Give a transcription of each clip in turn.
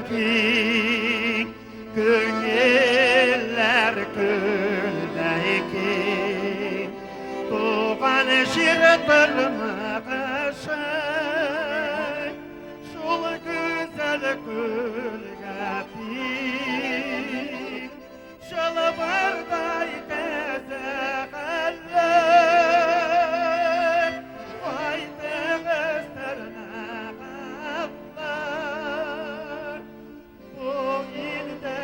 ki Gönüller güldeki Doğan şir tırmağışı Şol güzel gülge dik Şalvarday tezeğeller Vay teğesterneğeller Bu ilde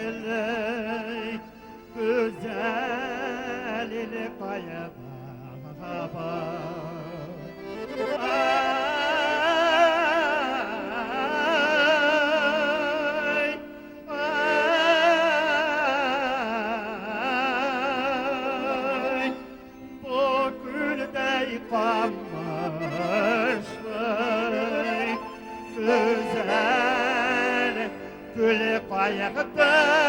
İrvekeley Güzelini payada Ay, ay, bu gülde yıkanmış güzel gül payakta